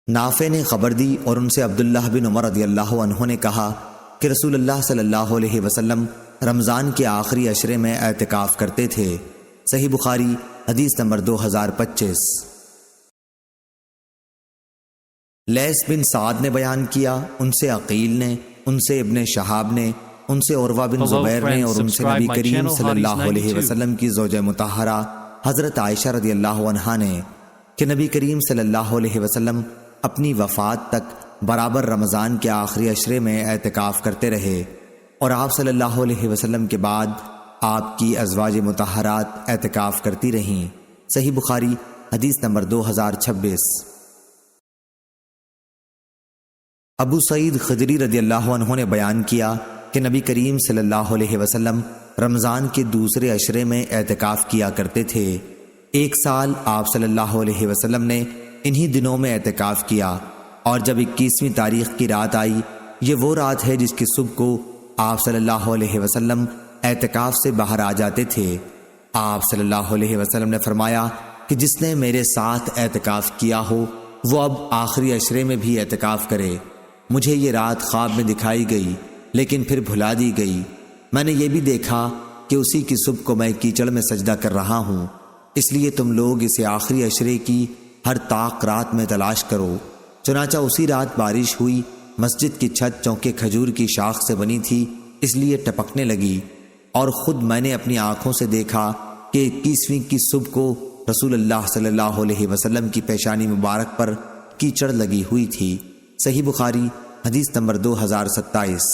نافع نے خبر دی اور ان سے عبداللہ بن عمر رضی اللہ عنہ نے کہا کہ رسول اللہ صلی اللہ علیہ وسلم رمضان کے آخری عشرے میں اعتکاف کرتے تھے۔ صحیح بخاری حدیث نمبر 2025۔ لیث بن سعد نے بیان کیا، ان سے عقیل نے، ان سے ابن شہاب نے، ان سے عروہ بن زبیر نے، اور ان سے نبی کریم صلی اللہ علیہ وسلم کی زوجہ مطہرہ حضرت عائشہ رضی اللہ عنہا نے کہ نبی کریم صلی اللہ علیہ وسلم اپنی وفات تک برابر رمضان کے آخری عشرے میں اعتکاف کرتے رہے، اور آپ صلی اللہ علیہ وسلم کے بعد آپ کی ازواج مطہرات اعتکاف کرتی رہیں۔ صحیح بخاری حدیث نمبر 2026۔ ابو سعید خدری رضی اللہ عنہ نے بیان کیا کہ نبی کریم صلی اللہ علیہ وسلم رمضان کے دوسرے عشرے میں اعتکاف کیا کرتے تھے۔ ایک سال آپ صلی اللہ علیہ وسلم نے انہی دنوں میں اعتکاف کیا، اور جب 21ویں تاریخ کی رات آئی، یہ وہ رات ہے جس کی صبح کو آپ صلی اللہ علیہ وسلم اعتکاف سے باہر آ جاتے تھے۔ آپ صلی اللہ علیہ وسلم نے فرمایا کہ جس نے میرے ساتھ اعتکاف کیا ہو وہ اب آخری عشرے میں بھی اعتکاف کرے۔ مجھے یہ رات خواب میں دکھائی گئی لیکن پھر بھلا دی گئی۔ میں نے یہ بھی دیکھا کہ اسی کی صبح کو میں کیچڑ میں سجدہ کر رہا ہوں، اس لیے تم لوگ اسے آخری عشرے کی ہر طاق رات میں تلاش کرو۔ چنانچہ اسی رات بارش ہوئی، مسجد کی چھت چونکہ کھجور کی شاخ سے بنی تھی اس لیے ٹپکنے لگی، اور خود میں نے اپنی آنکھوں سے دیکھا کہ 21ویں کی صبح کو رسول اللہ صلی اللہ علیہ وسلم کی پیشانی مبارک پر کیچڑ لگی ہوئی تھی۔ صحیح بخاری حدیث نمبر 2027۔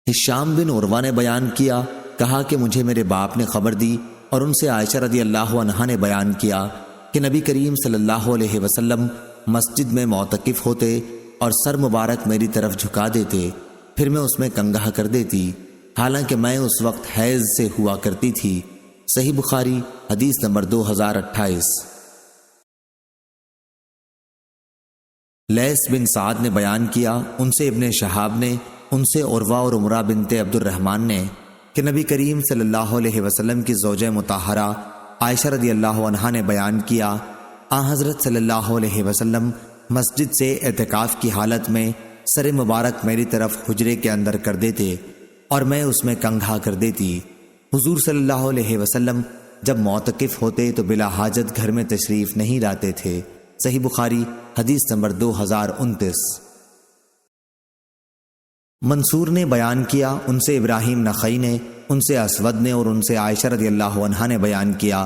ہشام بن عروہ نے بیان کیا، کہا کہ مجھے میرے باپ نے خبر دی، اور ان سے عائشہ رضی اللہ عنہا نے بیان کیا کہ نبی کریم صلی اللہ علیہ وسلم مسجد میں معتکف ہوتے اور سر مبارک میری طرف جھکا دیتے، پھر میں اس میں کنگھا کر دیتی، حالانکہ میں اس وقت حیض سے ہوا کرتی تھی۔ صحیح بخاری حدیث نمبر 2028۔ لیث بن سعد نے بیان کیا، ان سے ابن شہاب نے، ان سے عروہ اور عمرہ بنت عبد الرحمن نے کہ نبی کریم صلی اللہ علیہ وسلم کی زوجہ مطہرہ عائشہ رضی اللہ عنہا نے بیان کیا، حضرت صلی اللہ علیہ وسلم مسجد سے اعتکاف کی حالت میں سر مبارک میری طرف حجرے کے اندر کر دیتے اور میں اس میں کنگھا کر دیتی۔ حضور صلی اللہ علیہ وسلم جب معتکف ہوتے تو بلا حاجت گھر میں تشریف نہیں لاتے تھے۔ صحیح بخاری حدیث نمبر 2029۔ منصور نے بیان کیا، ان سے ابراہیم نخعی نے، ان سے اسود نے، اور ان سے عائشہ رضی اللہ عنہا نے بیان کیا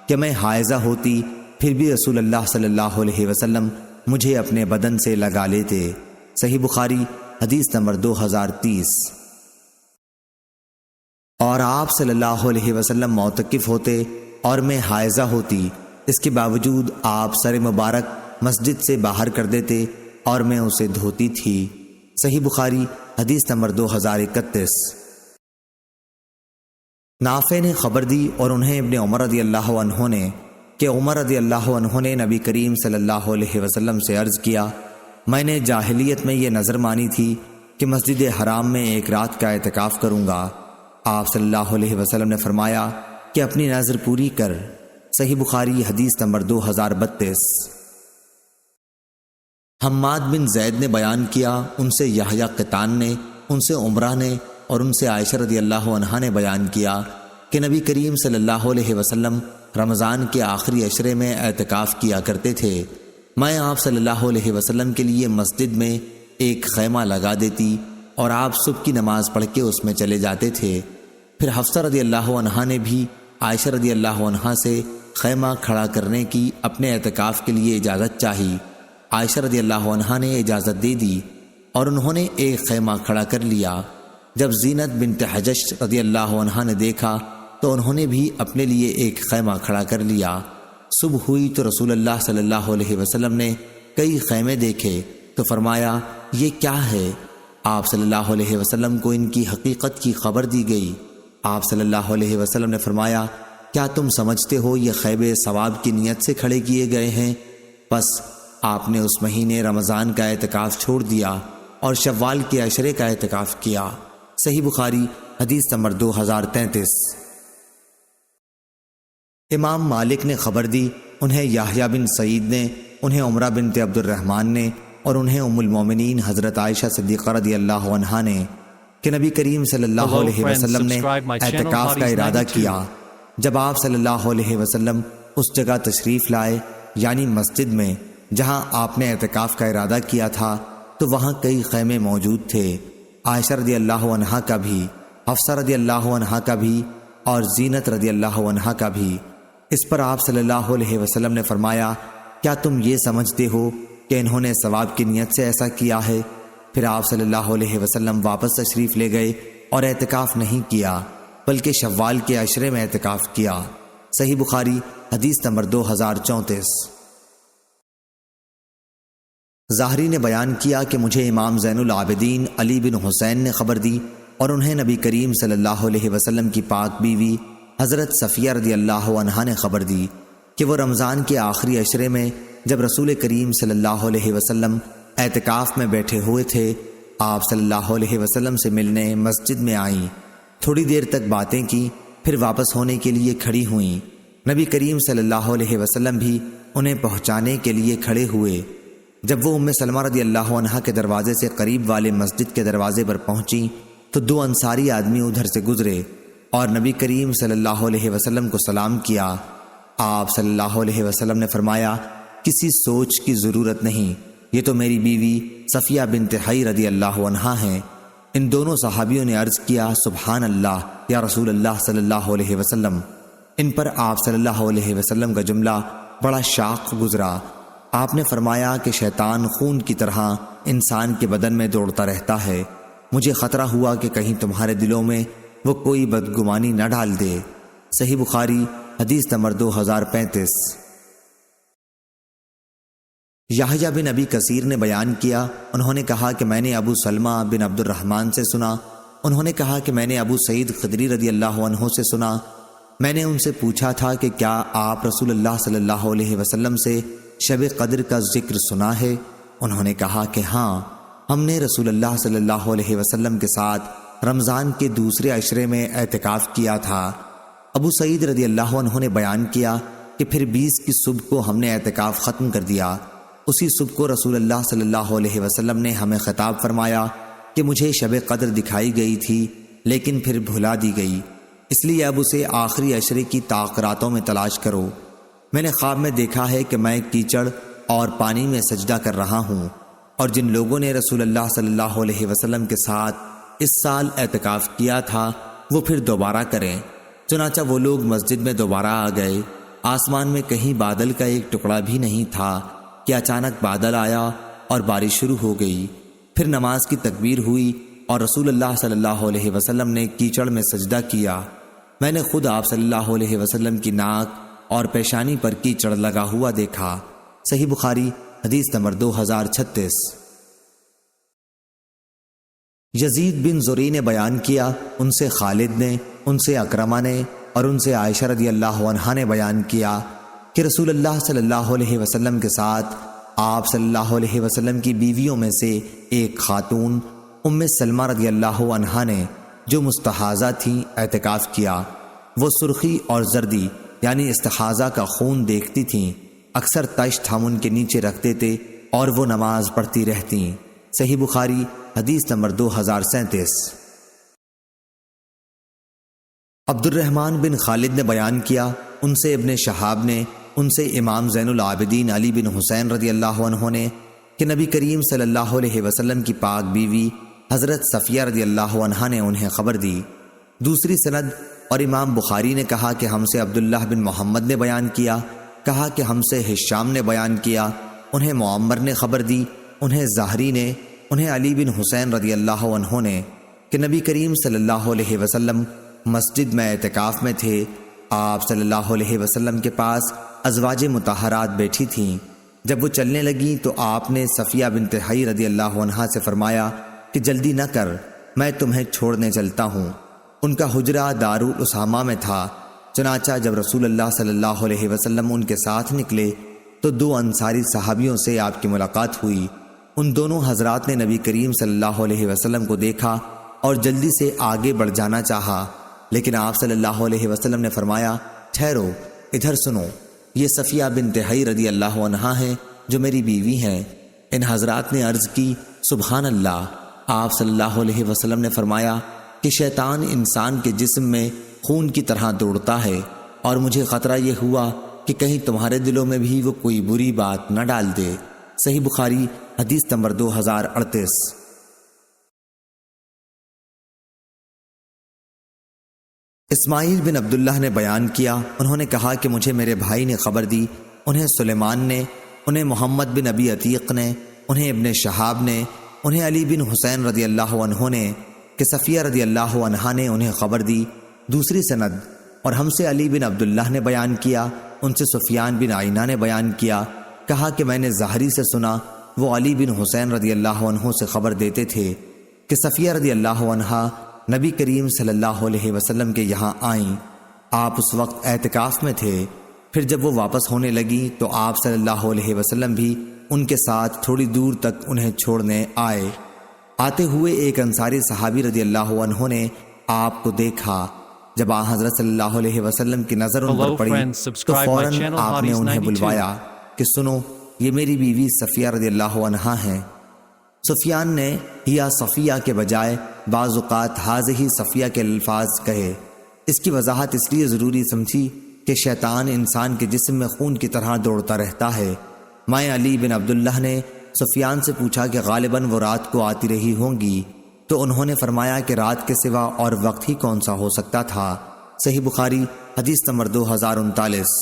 کہ میں حائضہ ہوتی پھر بھی رسول اللہ صلی اللہ علیہ وسلم مجھے اپنے بدن سے لگا لیتے۔ صحیح بخاری حدیث نمبر 2030۔ اور آپ صلی اللہ علیہ وسلم معتکف ہوتے اور میں حائضہ ہوتی، اس کے باوجود آپ سر مبارک مسجد سے باہر کر دیتے اور میں اسے دھوتی تھی۔ صحیح بخاری حدیث نمبر 2031۔ نافع نے خبر دی اور انہیں ابن عمر رضی اللہ عنہ نے کہ عمر رضی اللہ عنہ نے نبی کریم صلی اللہ علیہ وسلم سے عرض کیا، میں نے جاہلیت میں یہ نظر مانی تھی کہ مسجد حرام میں ایک رات کا اعتکاف کروں گا۔ آپ صلی اللہ علیہ وسلم نے فرمایا کہ اپنی نظر پوری کر۔ صحیح بخاری حدیث نمبر 2032۔ حماد بن زید نے بیان کیا، ان سے یحییٰ قطان نے، ان سے عمرہ نے، اور ان سے عائشہ رضی اللہ عنہا نے بیان کیا کہ نبی کریم صلی اللہ علیہ وسلم رمضان کے آخری عشرے میں اعتکاف کیا کرتے تھے۔ میں آپ صلی اللہ علیہ وسلم کے لیے مسجد میں ایک خیمہ لگا دیتی اور آپ صبح کی نماز پڑھ کے اس میں چلے جاتے تھے۔ پھر حفصہ رضی اللہ عنہا نے بھی عائشہ رضی اللہ عنہا سے خیمہ کھڑا کرنے کی اپنے اعتکاف کے لیے اجازت چاہی۔ عائشہ رضی اللہ عنہا نے اجازت دے دی اور انہوں نے ایک خیمہ کھڑا کر لیا۔ جب زینت بنت حجش رضی اللہ عنہا نے دیکھا تو انہوں نے بھی اپنے لیے ایک خیمہ کھڑا کر لیا۔ صبح ہوئی تو رسول اللہ صلی اللہ علیہ وسلم نے کئی خیمے دیکھے تو فرمایا، یہ کیا ہے؟ آپ صلی اللہ علیہ وسلم کو ان کی حقیقت کی خبر دی گئی۔ آپ صلی اللہ علیہ وسلم نے فرمایا، کیا تم سمجھتے ہو یہ خیمے ثواب کی نیت سے کھڑے کیے گئے ہیں؟ پس آپ نے اس مہینے رمضان کا اعتکاف چھوڑ دیا اور شوال کے عشرے کا اعتکاف کیا۔ صحیح بخاری حدیث نمبر 2033۔ امام مالک نے خبر دی انہیں یحییٰ بن سعید نے، انہیں عمرہ بنت عبد الرحمن نے، اور انہیں ام المومنین حضرت عائشہ صدیقہ رضی اللہ عنہا نے کہ نبی کریم صلی اللہ علیہ وسلم نے اعتکاف کا ارادہ کیا۔ جب آپ صلی اللہ علیہ وسلم اس جگہ تشریف لائے یعنی مسجد میں جہاں آپ نے اعتکاف کا ارادہ کیا تھا، تو وہاں کئی خیمے موجود تھے، عائشہ رضی اللہ عنہا کا بھی، حفصہ رضی اللہ عنہا کا بھی، اور زینت رضی اللہ عنہا کا بھی۔ اس پر آپ صلی اللہ علیہ وسلم نے فرمایا، کیا تم یہ سمجھتے ہو کہ انہوں نے ثواب کی نیت سے ایسا کیا ہے؟ پھر آپ صلی اللہ علیہ وسلم واپس تشریف لے گئے اور اعتکاف نہیں کیا بلکہ شوال کے عشرے میں اعتکاف کیا۔ صحیح بخاری حدیث نمبر 2034۔ ظاہری نے بیان کیا کہ مجھے امام زین العابدین علی بن حسین نے خبر دی اور انہیں نبی کریم صلی اللہ علیہ وسلم کی پاک بیوی حضرت صفیہ رضی اللہ عنہا نے خبر دی کہ وہ رمضان کے آخری عشرے میں جب رسول کریم صلی اللہ علیہ وسلم اعتکاف میں بیٹھے ہوئے تھے، آپ صلی اللہ علیہ وسلم سے ملنے مسجد میں آئیں، تھوڑی دیر تک باتیں کی، پھر واپس ہونے کے لیے کھڑی ہوئیں۔ نبی کریم صلی اللہ علیہ وسلم بھی انہیں پہنچانے کے لیے کھڑے ہوئے۔ جب وہ ام سلمہ رضی اللہ عنہا کے دروازے سے قریب والے مسجد کے دروازے پر پہنچی تو دو انصاری آدمی ادھر سے گزرے اور نبی کریم صلی اللہ علیہ وسلم کو سلام کیا۔ آپ صلی اللہ علیہ وسلم نے فرمایا، کسی سوچ کی ضرورت نہیں، یہ تو میری بیوی صفیہ بنت حی رضی اللہ عنہا ہیں۔ ان دونوں صحابیوں نے عرض کیا، سبحان اللہ یا رسول اللہ صلی اللہ علیہ وسلم۔ ان پر آپ صلی اللہ علیہ وسلم کا جملہ بڑا شاق گزرا۔ آپ نے فرمایا کہ شیطان خون کی طرح انسان کے بدن میں دوڑتا رہتا ہے، مجھے خطرہ ہوا کہ کہیں تمہارے دلوں میں وہ کوئی بدگمانی نہ ڈال دے۔ صحیح بخاری حدیث نمبر 2035۔ یحییٰ بن ابی کثیر نے بیان کیا، انہوں نے کہا کہ میں نے ابو سلمہ بن عبد الرحمن سے سنا، انہوں نے کہا کہ میں نے ابو سعید خدری رضی اللہ عنہ سے سنا، میں نے ان سے پوچھا تھا کہ کیا آپ رسول اللہ صلی اللہ علیہ وسلم سے شب قدر کا ذکر سنا ہے؟ انہوں نے کہا کہ ہاں، ہم نے رسول اللہ صلی اللہ علیہ وسلم کے ساتھ رمضان کے دوسرے عشرے میں اعتکاف کیا تھا۔ ابو سعید رضی اللہ عنہ نے بیان کیا کہ پھر 20 کی صبح کو ہم نے اعتکاف ختم کر دیا۔ اسی صبح کو رسول اللہ صلی اللہ علیہ وسلم نے ہمیں خطاب فرمایا کہ مجھے شب قدر دکھائی گئی تھی لیکن پھر بھلا دی گئی، اس لیے اب اسے آخری عشرے کی طاقراتوں میں تلاش کرو۔ میں نے خواب میں دیکھا ہے کہ میں کیچڑ اور پانی میں سجدہ کر رہا ہوں، اور جن لوگوں نے رسول اللہ صلی اللہ علیہ وسلم کے ساتھ اس سال اعتکاف کیا تھا وہ پھر دوبارہ کریں۔ چنانچہ وہ لوگ مسجد میں دوبارہ آ گئے۔ آسمان میں کہیں بادل کا ایک ٹکڑا بھی نہیں تھا کہ اچانک بادل آیا اور بارش شروع ہو گئی۔ پھر نماز کی تکبیر ہوئی اور رسول اللہ صلی اللہ علیہ وسلم نے کیچڑ میں سجدہ کیا۔ میں نے خود آپ صلی اللہ علیہ وسلم کی ناک اور پیشانی پر کیچڑ لگا ہوا دیکھا۔ صحیح بخاری حدیث نمبر 2036۔ یزید بن زری نے بیان کیا، ان سے خالد نے، ان سے اکرمہ نے اور ان سے عائشہ رضی اللہ عنہا نے بیان کیا کہ رسول اللہ صلی اللہ علیہ وسلم کے ساتھ آپ صلی اللہ علیہ وسلم کی بیویوں میں سے ایک خاتون ام سلمہ رضی اللہ عنہا نے جو مستحاضہ تھیں اعتکاف کیا۔ وہ سرخی اور زردی یعنی استحاضہ کا خون دیکھتی تھیں، اکثر تشت ہم ان کے نیچے رکھتے تھے اور وہ نماز پڑھتی رہتیں۔ صحیح بخاری حدیث نمبر 2037۔ عبد الرحمن بن خالد نے بیان کیا، ان سے ابن شہاب نے، ان سے امام زین العابدین علی بن حسین رضی اللہ عنہ نے کہ نبی کریم صلی اللہ علیہ وسلم کی پاک بیوی حضرت صفیہ رضی اللہ عنہا نے انہیں خبر دی۔ دوسری سند اور امام بخاری نے کہا کہ ہم سے عبداللہ بن محمد نے بیان کیا، کہا کہ ہم سے ہشام نے بیان کیا، انہیں معمر نے خبر دی، انہیں ظاہری نے، انہیں علی بن حسین رضی اللہ عنہ نے کہ نبی کریم صلی اللہ علیہ وسلم مسجد میں اعتکاف میں تھے۔ آپ صلی اللہ علیہ وسلم کے پاس ازواج مطہرات بیٹھی تھیں۔ جب وہ چلنے لگیں تو آپ نے صفیہ بنت حی رضی اللہ عنہا سے فرمایا کہ جلدی نہ کر، میں تمہیں چھوڑنے چلتا ہوں۔ ان کا حجرہ دارالاسامہ میں تھا۔ چنانچہ جب رسول اللہ صلی اللہ علیہ وسلم ان کے ساتھ نکلے تو دو انصاری صحابیوں سے آپ کی ملاقات ہوئی۔ ان دونوں حضرات نے نبی کریم صلی اللہ علیہ وسلم کو دیکھا اور جلدی سے آگے بڑھ جانا چاہا، لیکن آپ صلی اللہ علیہ وسلم نے فرمایا، ٹھہرو، ادھر سنو۔ یہ صفیہ بنت حی رضی اللہ عنہا ہیں جو میری بیوی ہیں۔ ان حضرات نے عرض کی سبحان اللہ۔ آپ صلی اللہ علیہ وسلم نے فرمایا کہ شیطان انسان کے جسم میں خون کی طرح دوڑتا ہے، اور مجھے خطرہ یہ ہوا کہ کہیں تمہارے دلوں میں بھی وہ کوئی بری بات نہ ڈال دے۔ صحیح بخاری حدیث نمبر 2038۔ اسماعیل بن عبداللہ نے بیان کیا، انہوں نے کہا کہ مجھے میرے بھائی نے خبر دی، انہیں سلیمان نے، انہیں محمد بن ابی عتیق نے، انہیں ابن شہاب نے، انہیں علی بن حسین رضی اللہ عنہ نے کہ صفیہ رضی اللہ عنہا نے انہیں خبر دی۔ دوسری سند، اور ہم سے علی بن عبداللہ نے بیان کیا، ان سے سفیان بن عینہ نے بیان کیا، کہا کہ میں نے زہری سے سنا، وہ علی بن حسین رضی اللہ عنہ سے خبر دیتے تھے کہ صفیہ رضی اللہ عنہا نبی کریم صلی اللہ علیہ وسلم کے یہاں آئیں۔ آپ اس وقت اعتکاف میں تھے۔ پھر جب وہ واپس ہونے لگیں تو آپ صلی اللہ علیہ وسلم بھی ان کے ساتھ تھوڑی دور تک انہیں چھوڑنے آئے۔ آتے ہوئے ایک انصاری صحابی رضی اللہ عنہ نے آپ کو دیکھا۔ جب آن حضرت صلی اللہ علیہ وسلم کی نظر ان پر پڑی تو فوراً آپ نے انہیں بلوایا کہ سنو، یہ میری بیوی صفیہ رضی اللہ عنہا ہیں۔ سفیان نے یا صفیہ کے بجائے بعض اوقات حاضہ صفیہ کے الفاظ کہے۔ اس کی وضاحت اس لیے ضروری سمجھی کہ شیطان انسان کے جسم میں خون کی طرح دوڑتا رہتا ہے۔ میں علی بن عبداللہ نے سفیان سے پوچھا کہ غالباً وہ رات کو آتی رہی ہوں گی، تو انہوں نے فرمایا کہ رات کے سوا اور وقت ہی کون سا ہو سکتا تھا۔ صحیح بخاری حدیث نمبر 2039۔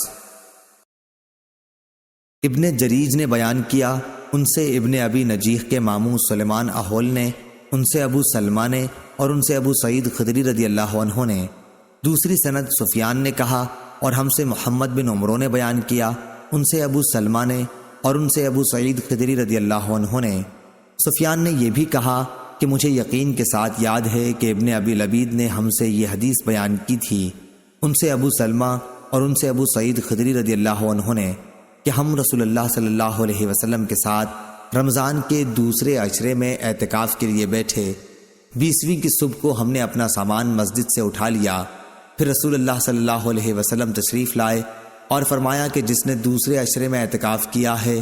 ابن جریج نے بیان کیا، ان سے ابن ابی نجیح کے ماموں سلیمان احول نے، ان سے ابو سلمہ نے، اور ان سے ابو سعید خدری رضی اللہ عنہ نے۔ دوسری سند، سفیان نے کہا، اور ہم سے محمد بن عمرو نے بیان کیا، ان سے ابو سلمہ نے، اور ان سے ابو سعید خدری رضی اللہ عنہ نے۔ سفیان نے یہ بھی کہا کہ مجھے یقین کے ساتھ یاد ہے کہ ابن ابی لبید نے ہم سے یہ حدیث بیان کی تھی، ان سے ابو سلمہ اور ان سے ابو سعید خدری رضی اللہ عنہ نے، کہ ہم رسول اللہ صلی اللہ علیہ وسلم کے ساتھ رمضان کے دوسرے عشرے میں اعتکاف کے لیے بیٹھے۔ 20ویں کی صبح کو ہم نے اپنا سامان مسجد سے اٹھا لیا، پھر رسول اللہ صلی اللہ علیہ وسلم تشریف لائے اور فرمایا کہ جس نے دوسرے عشرے میں اعتکاف کیا ہے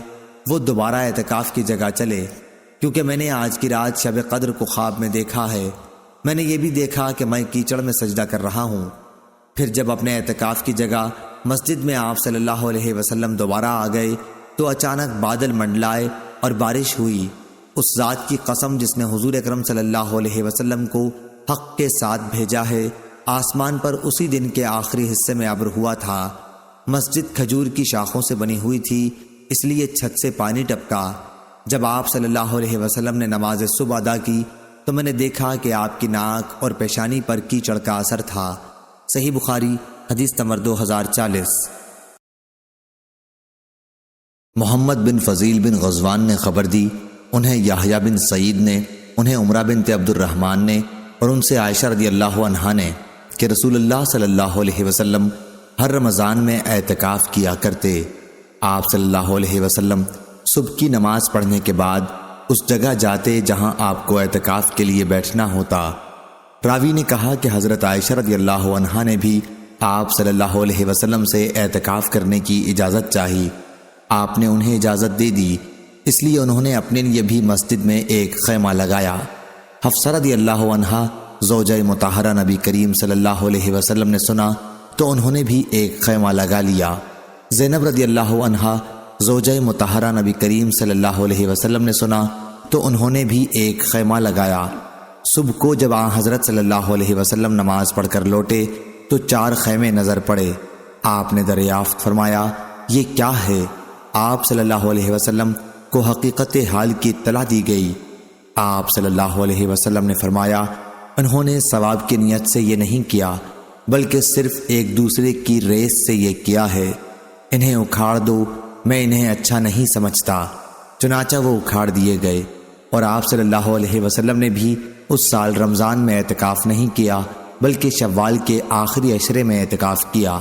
وہ دوبارہ اعتکاف کی جگہ چلے، کیونکہ میں نے آج کی رات شب قدر کو خواب میں دیکھا ہے۔ میں نے یہ بھی دیکھا کہ میں کیچڑ میں سجدہ کر رہا ہوں۔ پھر جب اپنے اعتکاف کی جگہ مسجد میں آپ صلی اللہ علیہ وسلم دوبارہ آ گئے تو اچانک بادل منڈلائے اور بارش ہوئی۔ اس ذات کی قسم جس نے حضور اکرم صلی اللہ علیہ وسلم کو حق کے ساتھ بھیجا ہے، آسمان پر اسی دن کے آخری حصے میں ابر ہوا تھا۔ مسجد کھجور کی شاخوں سے بنی ہوئی تھی، اس لیے چھت سے پانی ٹپکا۔ جب آپ صلی اللہ علیہ وسلم نے نماز صبح ادا کی تو میں نے دیکھا کہ آپ کی ناک اور پیشانی پر کیچڑ کا اثر تھا۔ صحیح بخاری حدیث نمبر 2040۔ محمد بن فضیل بن غزوان نے خبر دی، انہیں یحییٰ بن سعید نے، انہیں عمرہ بنت عبد الرحمن نے، اور ان سے عائشہ رضی اللہ عنہا نے کہ رسول اللہ صلی اللہ علیہ وسلم ہر رمضان میں اعتکاف کیا کرتے۔ آپ صلی اللہ علیہ وسلم صبح کی نماز پڑھنے کے بعد اس جگہ جاتے جہاں آپ کو اعتکاف کے لیے بیٹھنا ہوتا۔ راوی نے کہا کہ حضرت عائشہ رضی اللہ عنہا نے بھی آپ صلی اللہ علیہ وسلم سے اعتکاف کرنے کی اجازت چاہی۔ آپ نے انہیں اجازت دے دی، اس لیے انہوں نے اپنے لیے بھی مسجد میں ایک خیمہ لگایا۔ حفصہ رضی اللہ عنہا زوجہ مطہرہ نبی کریم صلی اللہ علیہ وسلم نے سنا تو انہوں نے بھی ایک خیمہ لگا لیا۔ زینب رضی اللہ عنہا زوجہ مطہرہ نبی کریم صلی اللہ علیہ وسلم نے سنا تو انہوں نے بھی ایک خیمہ لگایا۔ صبح کو جب آن حضرت صلی اللہ علیہ وسلم نماز پڑھ کر لوٹے تو 4 خیمے نظر پڑے۔ آپ نے دریافت فرمایا یہ کیا ہے؟ آپ صلی اللہ علیہ وسلم کو حقیقت حال کی اطلاع دی گئی۔ آپ صلی اللہ علیہ وسلم نے فرمایا انہوں نے ثواب کی نیت سے یہ نہیں کیا بلکہ صرف ایک دوسرے کی ریس سے یہ کیا ہے۔ انہیں اکھاڑ دو، میں انہیں اچھا نہیں سمجھتا۔ چنانچہ وہ اکھاڑ دیے گئے، اور آپ صلی اللہ علیہ وسلم نے بھی اس سال رمضان میں اعتکاف نہیں کیا بلکہ شوال کے آخری عشرے میں اعتکاف کیا۔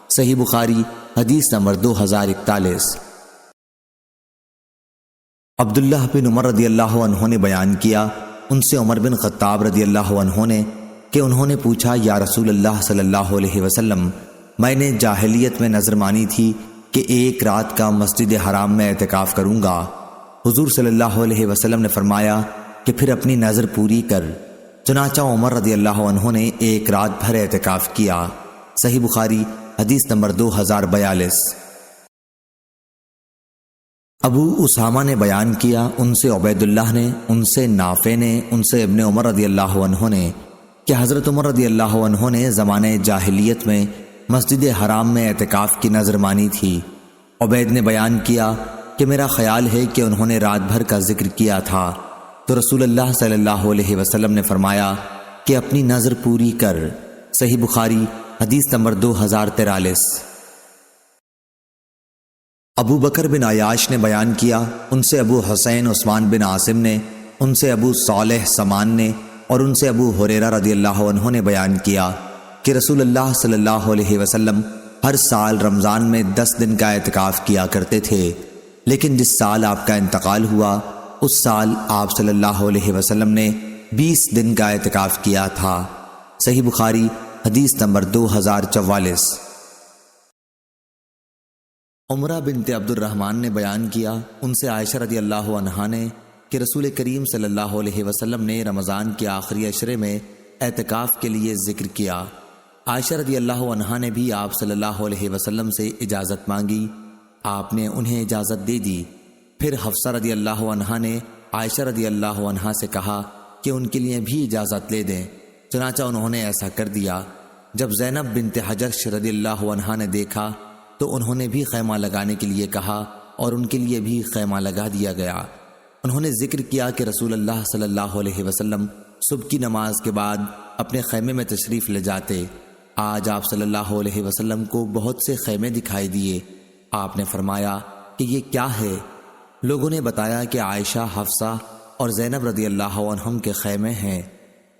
صحیح بخاری حدیث نمبر 2041۔ عبداللہ بن عمر رضی اللہ عنہ نے بیان کیا، ان سے عمر بن خطاب رضی اللہ عنہ نے کہ انہوں نے پوچھا یا رسول اللہ صلی اللہ علیہ وسلم، میں نے جاہلیت میں نظر مانی تھی کہ ایک رات کا مسجد حرام میں اعتکاف کروں گا۔ حضور صلی اللہ علیہ وسلم نے فرمایا کہ پھر اپنی نظر پوری کر۔ چنانچہ عمر رضی اللہ عنہ نے ایک رات بھر اعتکاف کیا۔ صحیح بخاری حدیث نمبر 2042۔ ابو اسامہ نے بیان کیا، ان سے عبید اللہ نے، ان سے نافع نے، ان سے ابن عمر رضی اللہ عنہ نے کہ حضرت عمر رضی اللہ عنہ نے زمانے جاہلیت میں مسجد حرام میں اعتکاف کی نظر مانی تھی۔ عبید نے بیان کیا کہ میرا خیال ہے کہ انہوں نے رات بھر کا ذکر کیا تھا، تو رسول اللہ صلی اللہ علیہ وسلم نے فرمایا کہ اپنی نظر پوری کر۔ صحیح بخاری حدیث نمبر 2043۔ ابو بکر بن عیاش نے بیان کیا، ان سے ابو حسین عثمان بن عاصم نے، ان سے ابو صالح سمان نے اور ان سے ابو ہریرہ رضی اللہ عنہ نے بیان کیا کہ رسول اللہ صلی اللہ علیہ وسلم ہر سال رمضان میں 10 دن کا اعتکاف کیا کرتے تھے، لیکن جس سال آپ کا انتقال ہوا اس سال آپ صلی اللہ علیہ وسلم نے 20 دن کا اعتکاف کیا تھا۔ صحیح بخاری حدیث نمبر 2044۔ عمرہ بنت عبد الرحمن نے بیان کیا، ان سے عائشہ رضی اللہ عنہا نے کہ رسول کریم صلی اللہ علیہ وسلم نے رمضان کے آخری عشرے میں اعتکاف کے لیے ذکر کیا۔ عائشہ رضی اللہ عنہا نے بھی آپ صلی اللہ علیہ وسلم سے اجازت مانگی، آپ نے انہیں اجازت دے دی۔ پھر حفصہ رضی اللہ عنہا نے عائشہ رضی اللہ عنہا سے کہا کہ ان کے لیے بھی اجازت لے دیں، چنانچہ انہوں نے ایسا کر دیا۔ جب زینب بنت حجش رضی اللہ عنہا نے دیکھا تو انہوں نے بھی خیمہ لگانے کے لیے کہا اور ان کے لیے بھی خیمہ لگا دیا گیا۔ انہوں نے ذکر کیا کہ رسول اللہ صلی اللہ علیہ وسلم صبح کی نماز کے بعد اپنے خیمے میں تشریف لے جاتے۔ آج آپ صلی اللہ علیہ وسلم کو بہت سے خیمے دکھائی دیے۔ آپ نے فرمایا کہ یہ کیا ہے؟ لوگوں نے بتایا کہ عائشہ، حفصہ اور زینب رضی اللہ عنہم کے خیمے ہیں۔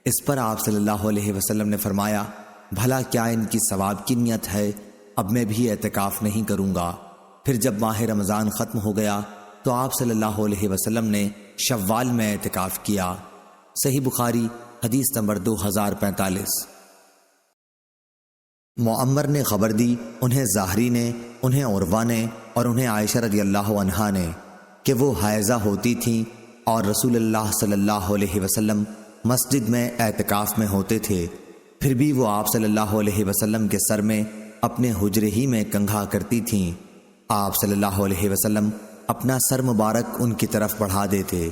اس پر آپ صلی اللہ علیہ وسلم نے فرمایا، بھلا کیا ان کی ثواب کی نیت ہے؟ اب میں بھی اعتکاف نہیں کروں گا۔ پھر جب ماہ رمضان ختم ہو گیا تو آپ صلی اللہ علیہ وسلم نے شوال میں اعتکاف کیا۔ صحیح بخاری حدیث نمبر 2045۔ معمر نے خبر دی، انہیں ظاہری نے، انہیں عروہ نے اور انہیں عائشہ رضی اللہ عنہا نے کہ وہ حائضہ ہوتی تھیں اور رسول اللہ صلی اللہ علیہ وسلم مسجد میں اعتکاف میں ہوتے تھے، پھر بھی وہ آپ صلی اللہ علیہ وسلم کے سر میں اپنے حجرے ہی میں کنگھا کرتی تھیں۔ آپ صلی اللہ علیہ وسلم اپنا سر مبارک ان کی طرف بڑھا دیتے۔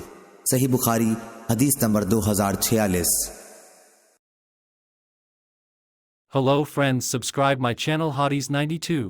صحیح بخاری حدیث number 2046۔ Hello friends, subscribe my channel Hotties92.